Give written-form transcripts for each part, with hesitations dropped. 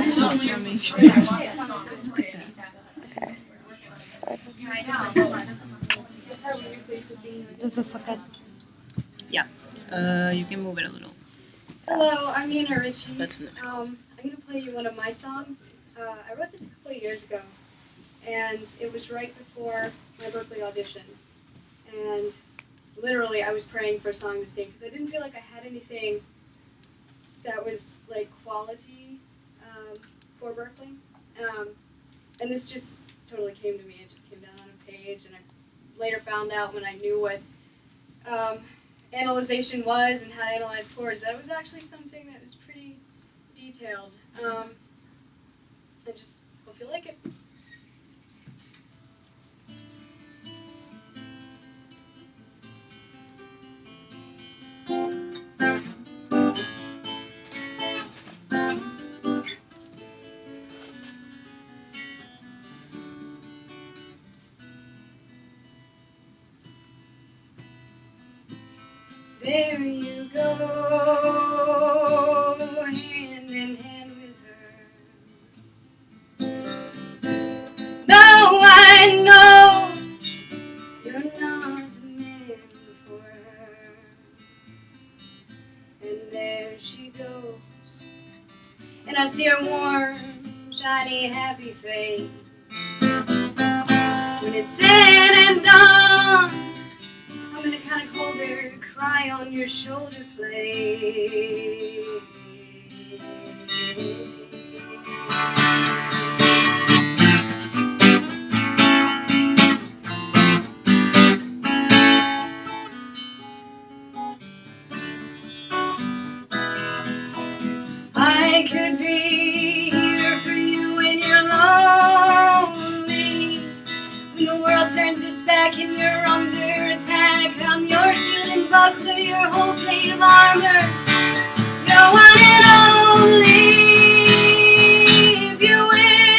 Okay. Start. Does this look good? Yeah. You can move it a little. Hello, I'm Nina Ritchie. That's I'm going to play you one of my songs. I wrote this a couple of years ago, and it was right before my Berklee audition. And literally, I was praying for a song to sing because I didn't feel like I had anything that was like quality for Berklee. And this just totally came to me. It just came down on a page, and I later found out when I knew what analyzation was and how to analyze chords, that was actually something that was pretty detailed. I just hope you like it. There you go, hand in hand with her. Though I know you're not the man for her. And there she goes, and I see her warm, shiny, happy face. When it's said and done, I'm gonna kinda hold her, cry on your shoulder, play. I could be here for you when you're lonely. When the world turns its back and you're under attack, I'm your shield and buckler, your whole plate of armor, your one and only. If you wish,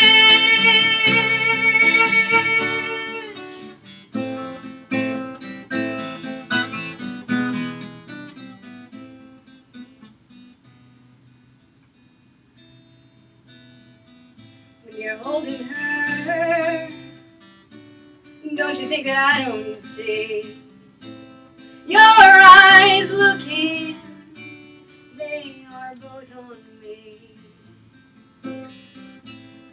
when you're holding her, don't you think that I don't see your eyes looking? They are both on me.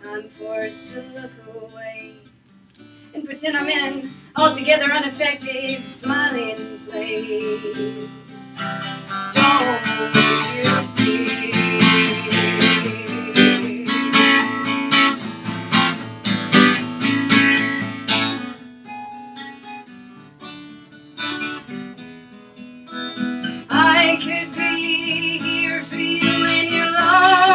I'm forced to look away and pretend I'm in an altogether unaffected, smiling place. Don't you see? I could be here for you when you're lonely.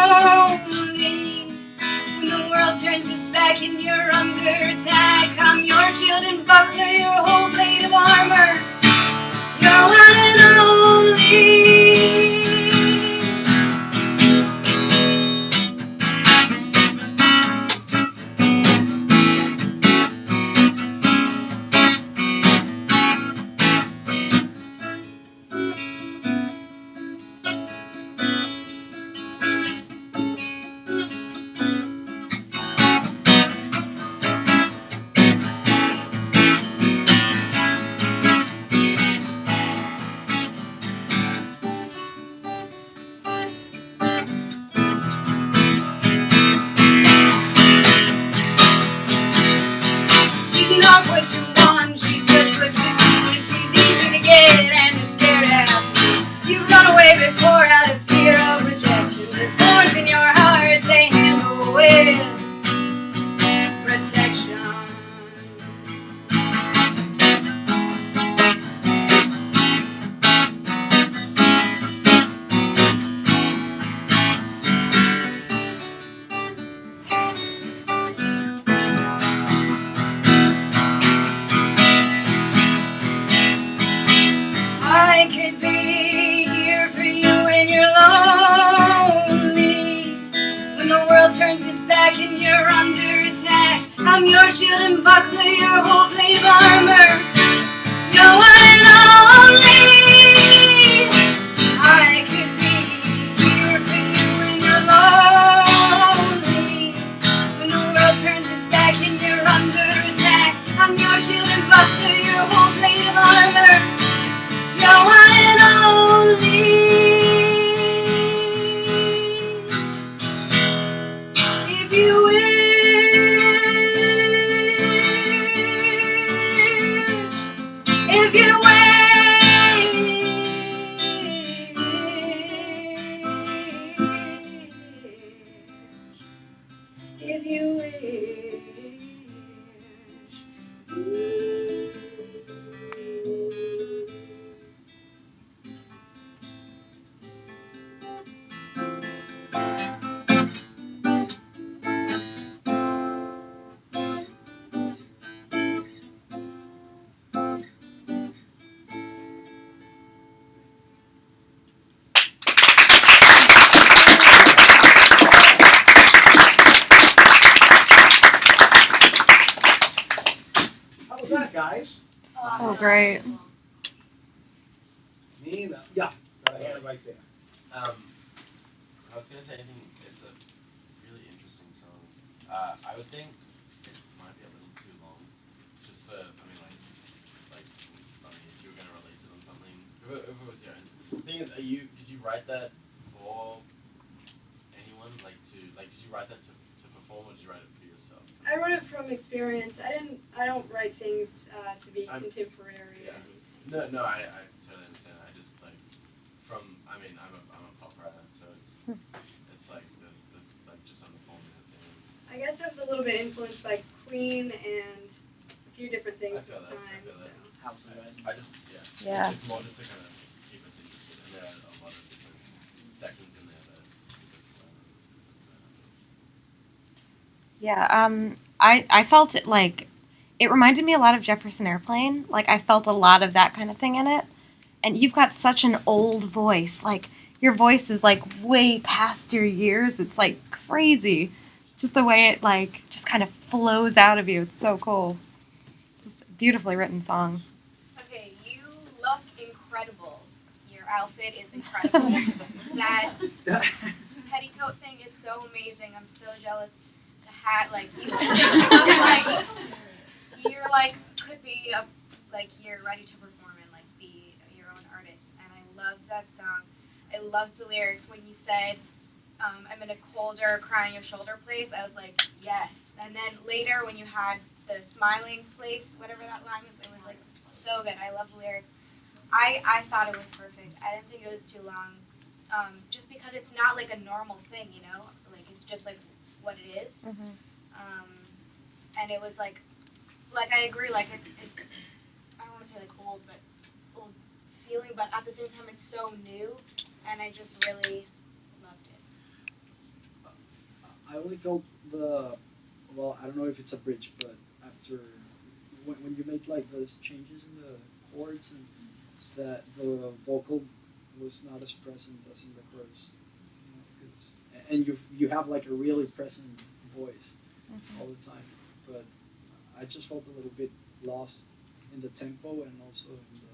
When the world turns its back and you're under attack, I'm your shield and buckler, your whole plate of armor, your one and only. She's not what you want, she's just what you see. She's easy to get and you're scared to ask me. You run away before out of fear of rejection. The thorns in your heart say handle with protection. I could be here for you when you're lonely. When the world turns its back and you're under attack, I'm your shield and buckler, your whole plate of armor, your one and only. I could be here for you when you're lonely. great. Nina. Yeah. Right there. I was gonna say I think it's a really interesting song. I would think it might be a little too long, just for if you were gonna release it on something, if it was your own. The thing is, did you write that for anyone? Did you write that to perform, or did you write it for yourself? I wrote it from experience. I don't write things to be contemporary Yeah. or anything. No, I totally understand. I just I'm a pop writer, so it's like the just on the format thing. I guess I was a little bit influenced by Queen and a few different things at I feel the that, time. I feel So. that. House of Rising. I just Yeah. It's more just to kind of keep us interested, and there are a lot of different sections in there that I felt it like it reminded me a lot of Jefferson Airplane. Like I felt a lot of that kind of thing in it. And you've got such an old voice. Like your voice is like way past your years. It's like crazy. Just the way it like just kind of flows out of you. It's so cool. It's a beautifully written song. Okay, you look incredible. Your outfit is incredible. That petticoat thing is so amazing. I'm so jealous. The hat, like you look like could be you're ready to perform and like be your own artist. And I loved that song. I loved the lyrics when you said, "I'm in a colder, crying your shoulder place." I was like, yes. And then later when you had the smiling place, whatever that line was, it was like so good. I love the lyrics. I thought it was perfect. I didn't think it was too long. Just because it's not like a normal thing, you know? Like it's just like what it is. Mm-hmm. And it was like I agree, like it's I don't want to say like old feeling, but at the same time it's so new, and I just really loved it. I only felt I don't know if it's a bridge, but after when you made like those changes in the chords and that the vocal was not as present as in the chorus, and you have like a really present voice all the time, but I just felt a little bit lost in the tempo and also in the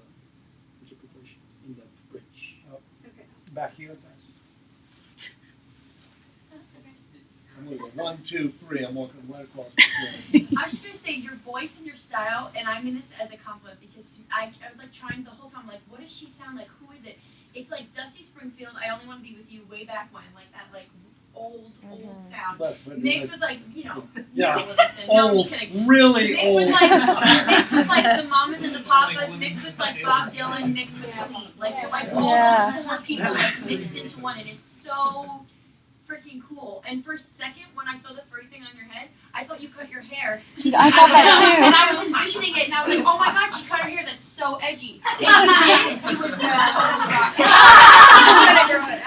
interpretation in the bridge. Okay. Back here, guys. I'm gonna go 1, 2, 3. I'm walking right across the floor. I was just gonna say your voice and your style, and I mean this as a compliment because I was like trying the whole time, like, what does she sound like? Who is it? It's like Dusty Springfield. I Only Want to Be With You way back when, like that, like old sound But mixed with like yeah, listen. No, I'm old, just kidding. really Mixed old. mixed with like the Mamas and the Papas, mixed with like Bob Dylan, mixed with Queen. Like you're like all those four people like mixed into one, and it's so freaking cool. And for a second, when I saw the furry thing on your head, I thought you cut your hair. Dude, I thought that too. And I was envisioning it, and I was like, oh my god, she cut her hair. That's so edgy. If you did, you would totally rock it.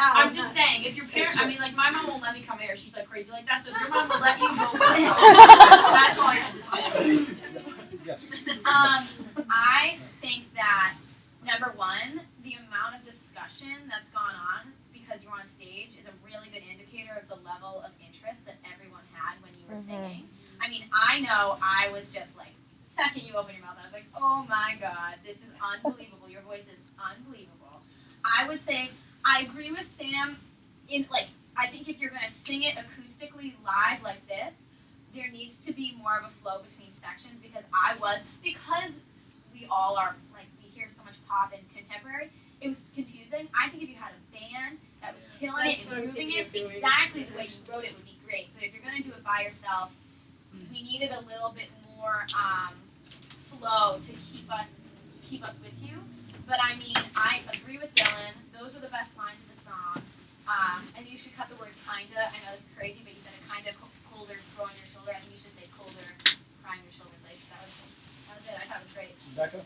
I'm just saying, if your parents, I mean, like my mom won't let me come here. She's like crazy like that. So if your mom will let you go, that's all I have to say. Yes. I think that number one, the amount of discussion that's gone on because you're on stage is a really good indicator of the level of interest that everyone had when you were singing. I mean, I know I was just like, the second you open your mouth, I was like, oh my god, this is unbelievable. Your voice is unbelievable. I would say I agree with Sam in like, I think if you're going to sing it acoustically live like this, there needs to be more of a flow between sections because we all are, like, we hear so much pop and contemporary, it was confusing. I think if you had a band that was killing it and moving it exactly the way you wrote it would be great. But if you're going to do it by yourself, we needed a little bit more flow to keep us with you. But I mean, I agree with Dylan. Those were the best lines of the song. And you should cut the word kinda. I know this is crazy, but you said it kind of colder, throwing your shoulder. I think you should say colder, crying your shoulder place. That was it. I thought it was great. Becca?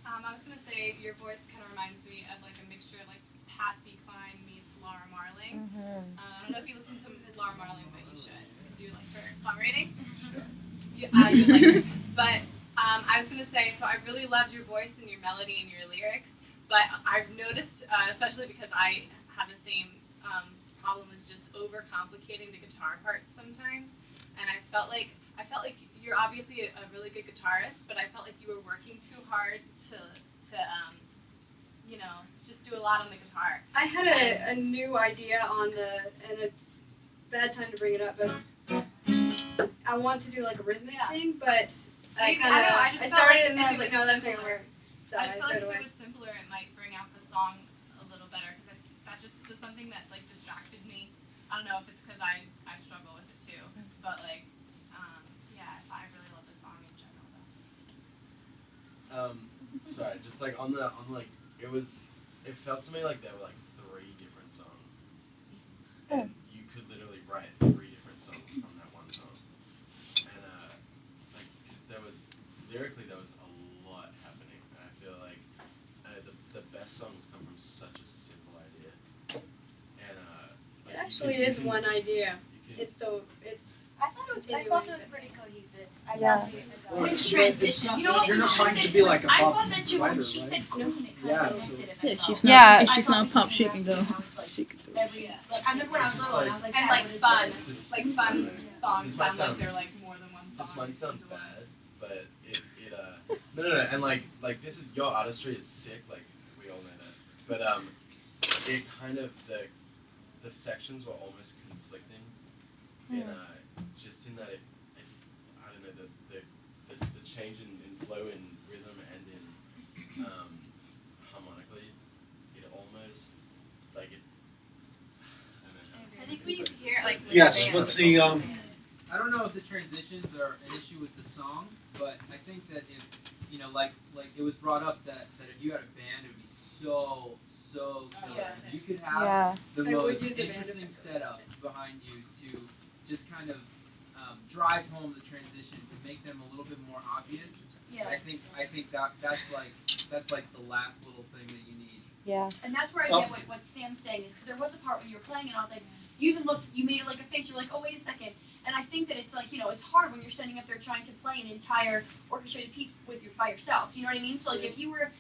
I was gonna say your voice kind of reminds me of like a mixture of like Patsy Cline meets Laura Marling. I don't know if you listen to Laura Marling, but you should because you like her songwriting. You like her. But I was gonna say, so I really loved your voice and your melody and your lyrics. But I've noticed, especially because I have the same problem, is just overcomplicating the guitar parts sometimes. and I felt like you're obviously a really good guitarist, but I felt like you were working too hard to just do a lot on the guitar. I had a new idea and a bad time to bring it up, but I want to do like a rhythmic thing, but I started and then I was like, no, that's not gonna work. So I just felt threw like it away. if it was simpler, it might bring out the song a little better, because that just was something that like distracted me. I don't know if it's because I struggle with it too, but like, I really love the song in general though. Sorry, just like on like it felt to me like there were like 3 different songs, and you could literally write 3 different songs from that one song, and like because lyrically there was a lot happening, and I feel like the best songs come from such a simple idea, and It actually is one idea. I felt it was pretty cohesive. Yeah. Which transition? You know what? You're When not she trying to said, be like a I pop thought that you writer, when she right? said Queen, it kind Yeah, of so- connected. Yeah, she's Yeah. not. I If she's thought not pop, the she can go. sounds like She can do it. every like I remember when I was little and I was like, And "Dad, like what is fun, this?" like fun songs This might sound like sound- they're like more than one song. this might sound bad, but it no, and like this is your artistry is sick, like we all know that, but it kind of the sections were almost conflicting, and just in that I don't know the change in flow and rhythm and in harmonically, it almost like it. I think we need to hear it like with Yes, the band. let's see, I don't know if the transitions are an issue with the song, but I think that if like it was brought up that if you had a band, it would be so killer. Yeah. You could have Yeah. the I would most use a band interesting effect. setup behind you to just kind of drive home the transitions and make them a little bit more obvious. Yeah. I think that's like the last little thing that you need. Yeah. And that's where I Oh. get what Sam's saying is because there was a part when you were playing and I was like, you even looked, you made like a face. You're like, oh wait a second. And I think that it's like it's hard when you're standing up there trying to play an entire orchestrated piece by yourself. You know what I mean? So like if you were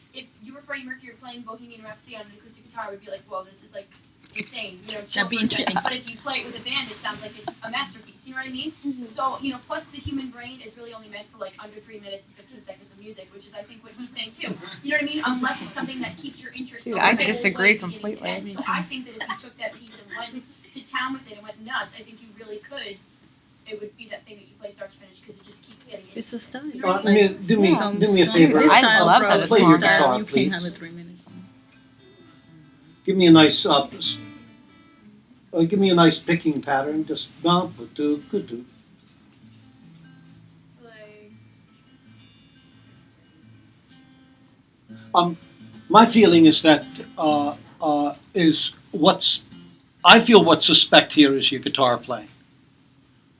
Freddie Mercury playing Bohemian Rhapsody on an acoustic guitar, I would be like, whoa, this is like insane. Chill That'd be for a second. interesting. But if you play it with a band, it sounds like it's a masterpiece. You know what I mean? So plus the human brain is really only meant for like under 3 minutes and 15 seconds of music, which is I think what he's saying too. You know what I mean? Unless it's something that keeps your interest. Dude, going I the whole disagree way beginning to completely. end. So I think that if you took that piece and went to town with it and went nuts, I think you really could. It would be that thing that you play start to finish because it just keeps getting. It's a style. You know what I I mean? mean, do me a Some- favor. This I style, love bro, that it's play your longer. guitar, You please. can't have a 3-minute song. Give me a nice give me a nice picking pattern. Just do do. Like, My feeling is that I feel what's suspect here is your guitar playing.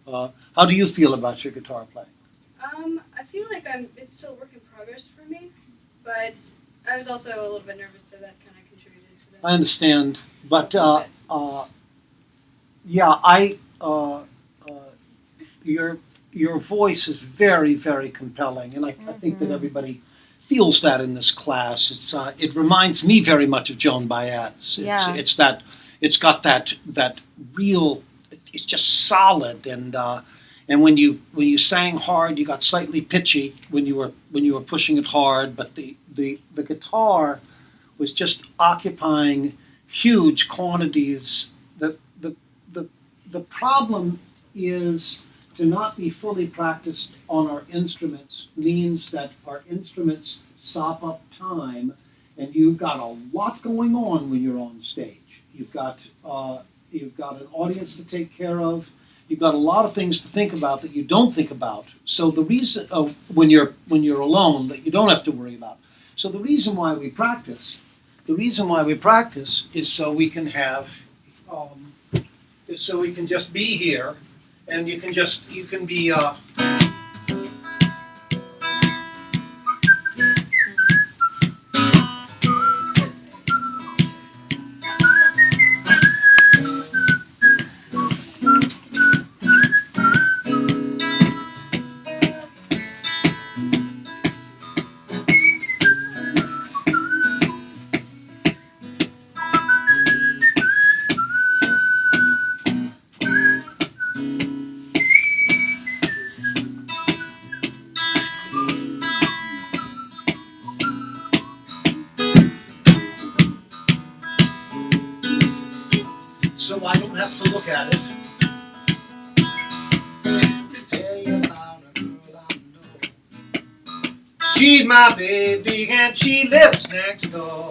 How do you feel about your guitar playing? I feel like it's still a work in progress for me, but I was also a little bit nervous, so that kind of contributed to that. I understand, but your voice is very, very compelling, and I think that everybody feels that in this class. It reminds me very much of Joan Baez. Yeah. It's got that real. It's just solid, and when you sang hard, you got slightly pitchy when you were pushing it hard, but the guitar was just occupying huge quantities. The problem is to not be fully practiced on our instruments means that our instruments sop up time, and you've got a lot going on when you're on stage. You've got an audience to take care of. You've got a lot of things to think about that you don't think about. So the reason when you're alone that you don't have to worry about. So the reason why we practice is so we can have we can just be here, and you can be. so I don't have to look at it. Tell you about a girl I know. She's my baby and she lives next door.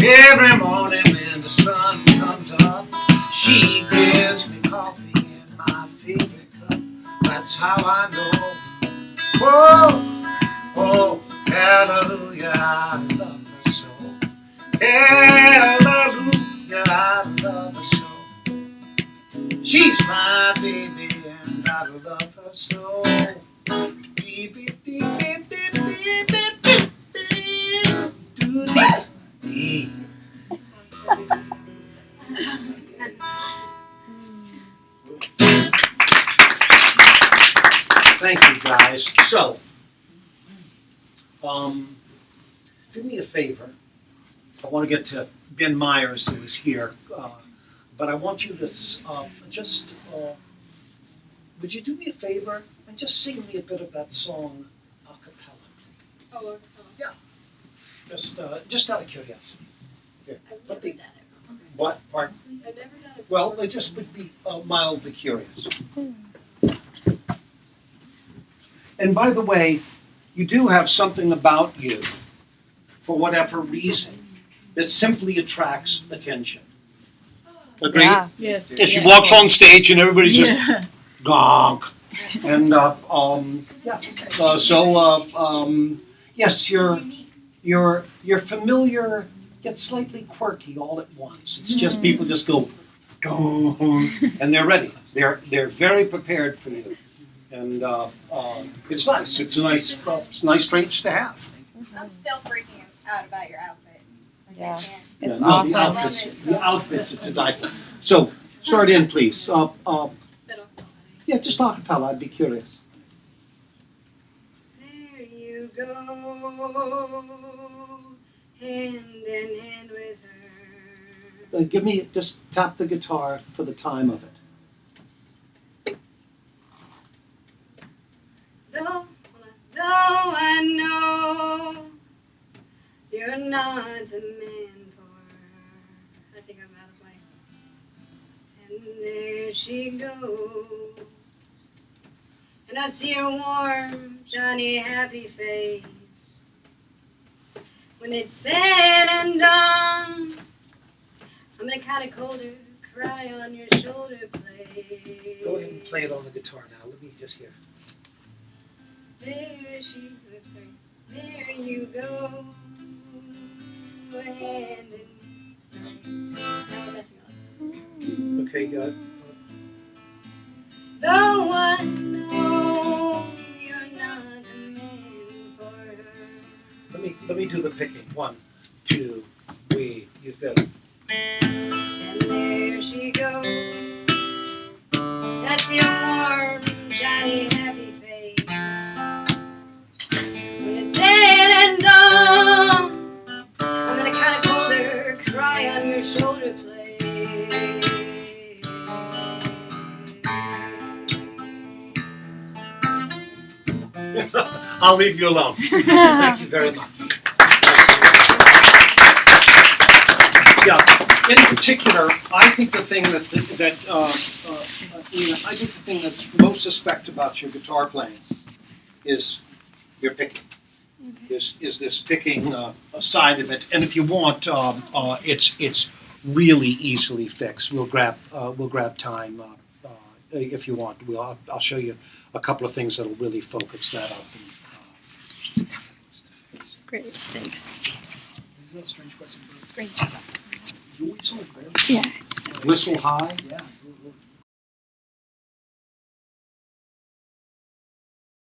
Every morning when the sun comes up, she gives me coffee in my favorite cup. That's how I know. Oh, oh, hallelujah, I love her so. Hallelujah, I love her so. She's my baby and I love her so. Beep, beep, beep, beep, beep, beep, beep, beep, beep, do dee, dee. Thank you, guys. So, do me a favor. I want to get to Ben Myers, who is here, but I want you to would you do me a favor and just sing me a bit of that song a cappella, please? Oh, okay. Just out of curiosity. Here, I've let never the- done it. What? Pardon? I've never done it. Well, I just would be mildly curious. And by the way, you do have something about you, for whatever reason, that simply attracts attention. Agreed? Yeah. Yes. Yeah, she walks on stage and everybody's just gonk. And yes, you're familiar yet slightly quirky all at once. It's just people just go gong, and they're ready. They're very prepared for you, and it's nice. It's nice traits to have. I'm still freaking out about your outfit. Like, Yeah. I can't. It's No, awesome. The outfits are to die for. So start in, please. Yeah, just a cappella. I'd be curious. There you go, hand in hand with her. Give me, just tap the guitar for the time of it. Though I know you're not the man for her. I think I'm out of my. And there she goes. And I see her warm, shiny, happy face. When it's said and done, I'm gonna kinda cold her, cry on your shoulder blade. Go ahead and play it on the guitar now. Let me just hear. There she, oops, sorry. There you go, hand in, sorry, now we're messing up. Okay, good. Though I know you're not the man for her. Let me do the picking. 1, 2, 3. You said. And there she goes. That's your warm, shiny, happy face. When it's said and done, I'm gonna kinda cold her, cry on your shoulder blade. I'll leave you alone. Thank you very much. Yeah. In particular, I think the thing Nina, I think the thing that's most suspect about your guitar playing is your picking. Is this picking a side of it? And if you want, it's really easily fixed. We'll grab time if you want. I'll show you a couple of things that'll really focus that up. Great, thanks. Is that a strange question? Strange. You whistle, Yeah. Whistle high. yeah.